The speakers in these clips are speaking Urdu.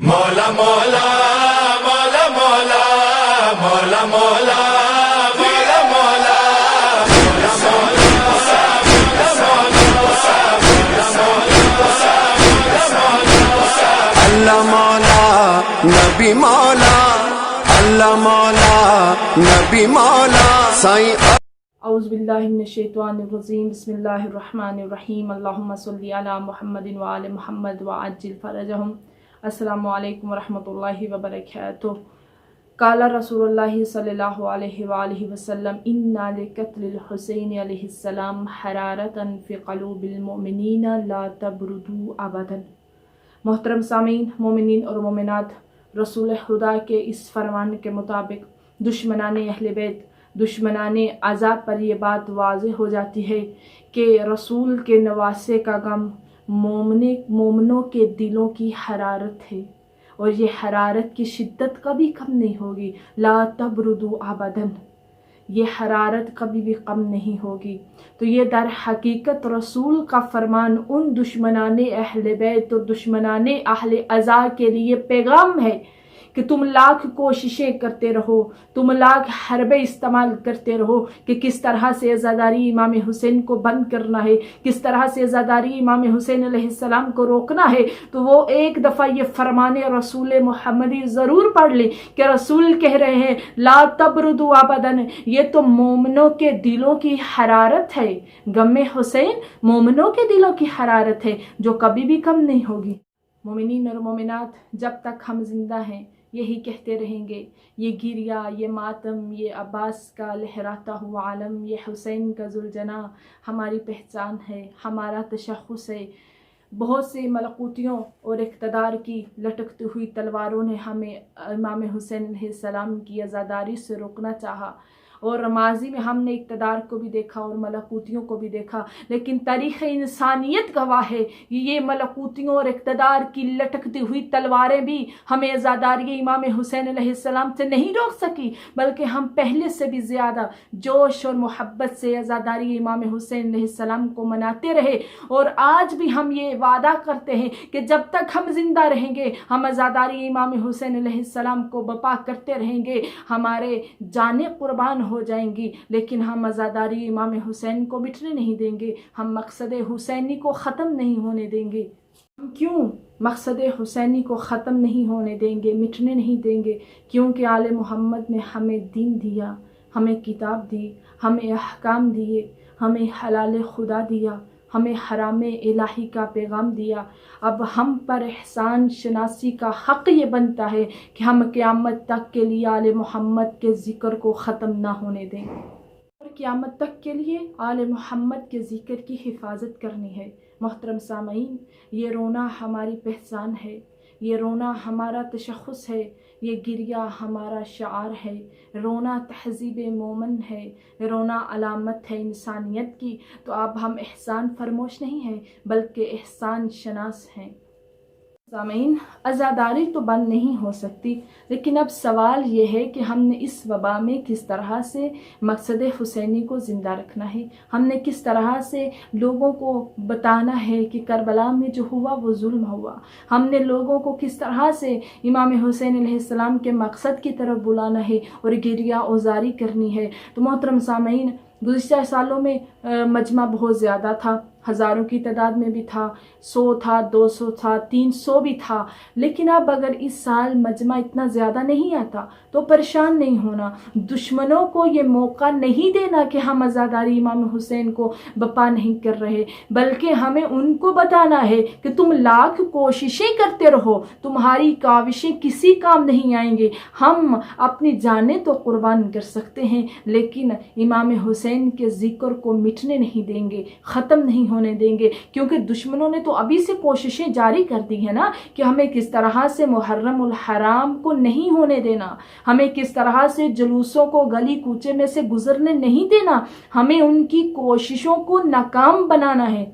مولا مولا مولا مولا مولا مولا مولا مولا اللہ مولا نبی مولا، اللہ مولا نبی مولا سائیں۔ اعوذ باللہ من الشیطان الرجیم، بسم اللہ الرحمن الرحیم، اللہم صلی علی محمد وآل محمد وعجل فرجہم۔ السلام علیکم ورحمۃ اللہ وبرکاتہ۔ قال رسول اللہ صلی اللہ علیہ وآلہ وسلم انا لقتل الحسین علیہ السلام حرارتا فی قلوب المؤمنین لا تبردوا ابدا۔ محترم سامعین، مومنین اور مومنات، رسول خدا کے اس فرمان کے مطابق دشمنان اہل بیت، دشمنان آزاد پر یہ بات واضح ہو جاتی ہے کہ رسول کے نواسے کا غم مومنوں کے دلوں کی حرارت ہے، اور یہ حرارت کی شدت کبھی کم نہیں ہوگی۔ لا تبردوا ابداً، یہ حرارت کبھی بھی کم نہیں ہوگی۔ تو یہ در حقیقت رسول کا فرمان ان دشمنان اہل بیت اور دشمنان اہل عزا کے لیے پیغام ہے کہ تم لاکھ کوششیں کرتے رہو، تم لاکھ حربے استعمال کرتے رہو کہ کس طرح سے عزاداری امام حسین کو بند کرنا ہے، کس طرح سے عزاداری امام حسین علیہ السلام کو روکنا ہے، تو وہ ایک دفعہ یہ فرمان رسول محمدی ضرور پڑھ لیں کہ رسول کہہ رہے ہیں لا تبردوا ابداً، یہ تو مومنوں کے دلوں کی حرارت ہے، غم حسین مومنوں کے دلوں کی حرارت ہے جو کبھی بھی کم نہیں ہوگی۔ مومنین اور مومنات، جب تک ہم زندہ ہیں یہی کہتے رہیں گے، یہ گریہ، یہ ماتم، یہ عباس کا لہراتا ہوا علم، یہ حسین کا ذوالجناح ہماری پہچان ہے، ہمارا تشخص ہے۔ بہت سے ملکوتیوں اور اقتدار کی لٹکتی ہوئی تلواروں نے ہمیں امام حسین علیہ السلام کی عزاداری سے روکنا چاہا، اور ماضی میں ہم نے اقتدار کو بھی دیکھا اور ملکوتیوں کو بھی دیکھا، لیکن تاریخ انسانیت گواہ ہے یہ ملکوتیوں اور اقتدار کی لٹکتی ہوئی تلواریں بھی ہمیں عزاداری امام حسین علیہ السلام سے نہیں روک سکی، بلکہ ہم پہلے سے بھی زیادہ جوش اور محبت سے عزاداری امام حسین علیہ السلام کو مناتے رہے۔ اور آج بھی ہم یہ وعدہ کرتے ہیں کہ جب تک ہم زندہ رہیں گے ہم عزاداری امام حسین علیہ السلام کو بپا کرتے رہیں گے۔ ہمارے جانیں قربان ہو جائیں گی لیکن ہم عزاداری امام حسین کو مٹنے نہیں دیں گے، ہم مقصد حسینی کو ختم نہیں ہونے دیں گے۔ ہم کیوں مقصد حسینی کو ختم نہیں ہونے دیں گے، مٹنے نہیں دیں گے؟ کیونکہ آل محمد نے ہمیں دین دیا، ہمیں کتاب دی، ہمیں احکام دیے، ہمیں حلال خدا دیا، ہمیں حرام الہی کا پیغام دیا۔ اب ہم پر احسان شناسی کا حق یہ بنتا ہے کہ ہم قیامت تک کے لیے آل محمد کے ذکر کو ختم نہ ہونے دیں، اور قیامت تک کے لیے آل محمد کے ذکر کی حفاظت کرنی ہے۔ محترم سامعین، یہ رونا ہماری پہچان ہے، یہ رونا ہمارا تشخص ہے، یہ گریہ ہمارا شعار ہے، رونا تہذیب مومن ہے، رونا علامت ہے انسانیت کی۔ تو اب ہم احسان فرموش نہیں ہیں بلکہ احسان شناس ہیں۔ سامعین، عزاداری تو بند نہیں ہو سکتی، لیکن اب سوال یہ ہے کہ ہم نے اس وبا میں کس طرح سے مقصد حسینی کو زندہ رکھنا ہے، ہم نے کس طرح سے لوگوں کو بتانا ہے کہ کربلا میں جو ہوا وہ ظلم ہوا، ہم نے لوگوں کو کس طرح سے امام حسین علیہ السلام کے مقصد کی طرف بلانا ہے اور گریہ اوزاری کرنی ہے۔ تو محترم سامعین، گزشتہ سالوں میں مجمع بہت زیادہ تھا، ہزاروں کی تعداد میں بھی تھا، 100 تھا، 200 تھا، 300 بھی تھا، لیکن اب اگر اس سال مجمع اتنا زیادہ نہیں آتا تو پریشان نہیں ہونا، دشمنوں کو یہ موقع نہیں دینا کہ ہم عزاداری امام حسین کو بپا نہیں کر رہے، بلکہ ہمیں ان کو بتانا ہے کہ تم لاکھ کوششیں کرتے رہو، تمہاری کاوشیں کسی کام نہیں آئیں گے۔ ہم اپنی جانیں تو قربان کر سکتے ہیں لیکن امام حسین کے ذکر کو مٹنے نہیں دیں گے، ختم نہیں ہونے دیں گے، کیونکہ دشمنوں نے تو ابھی سے کوششیں جاری کر دی ہیں نا کہ ہمیں کس طرح سے محرم الحرام کو نہیں ہونے دینا، ہمیں کس طرح سے جلوسوں کو گلی کوچے میں سے گزرنے نہیں دینا، ہمیں ان کی کوششوں کو ناکام بنانا ہے،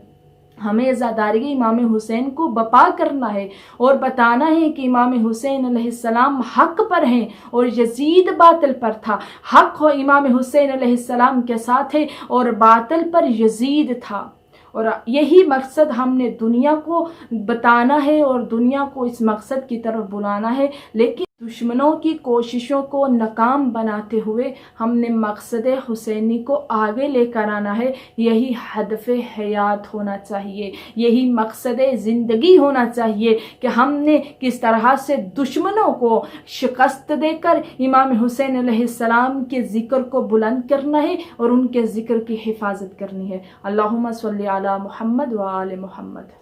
ہمیں عزاداری امام حسین کو بپا کرنا ہے اور بتانا ہے کہ امام حسین علیہ السلام حق پر ہیں اور یزید باطل پر تھا، حق ہو امام حسین علیہ السلام کے ساتھ ہے اور باطل پر یزید تھا۔ اور یہی مقصد ہم نے دنیا کو بتانا ہے اور دنیا کو اس مقصد کی طرف بلانا ہے، لیکن دشمنوں کی کوششوں کو ناکام بناتے ہوئے ہم نے مقصد حسینی کو آگے لے کر آنا ہے۔ یہی ہدف حیات ہونا چاہیے، یہی مقصد زندگی ہونا چاہیے کہ ہم نے کس طرح سے دشمنوں کو شکست دے کر امام حسین علیہ السلام کے ذکر کو بلند کرنا ہے اور ان کے ذکر کی حفاظت کرنی ہے۔ اللہم صلی علی محمد و آل محمد۔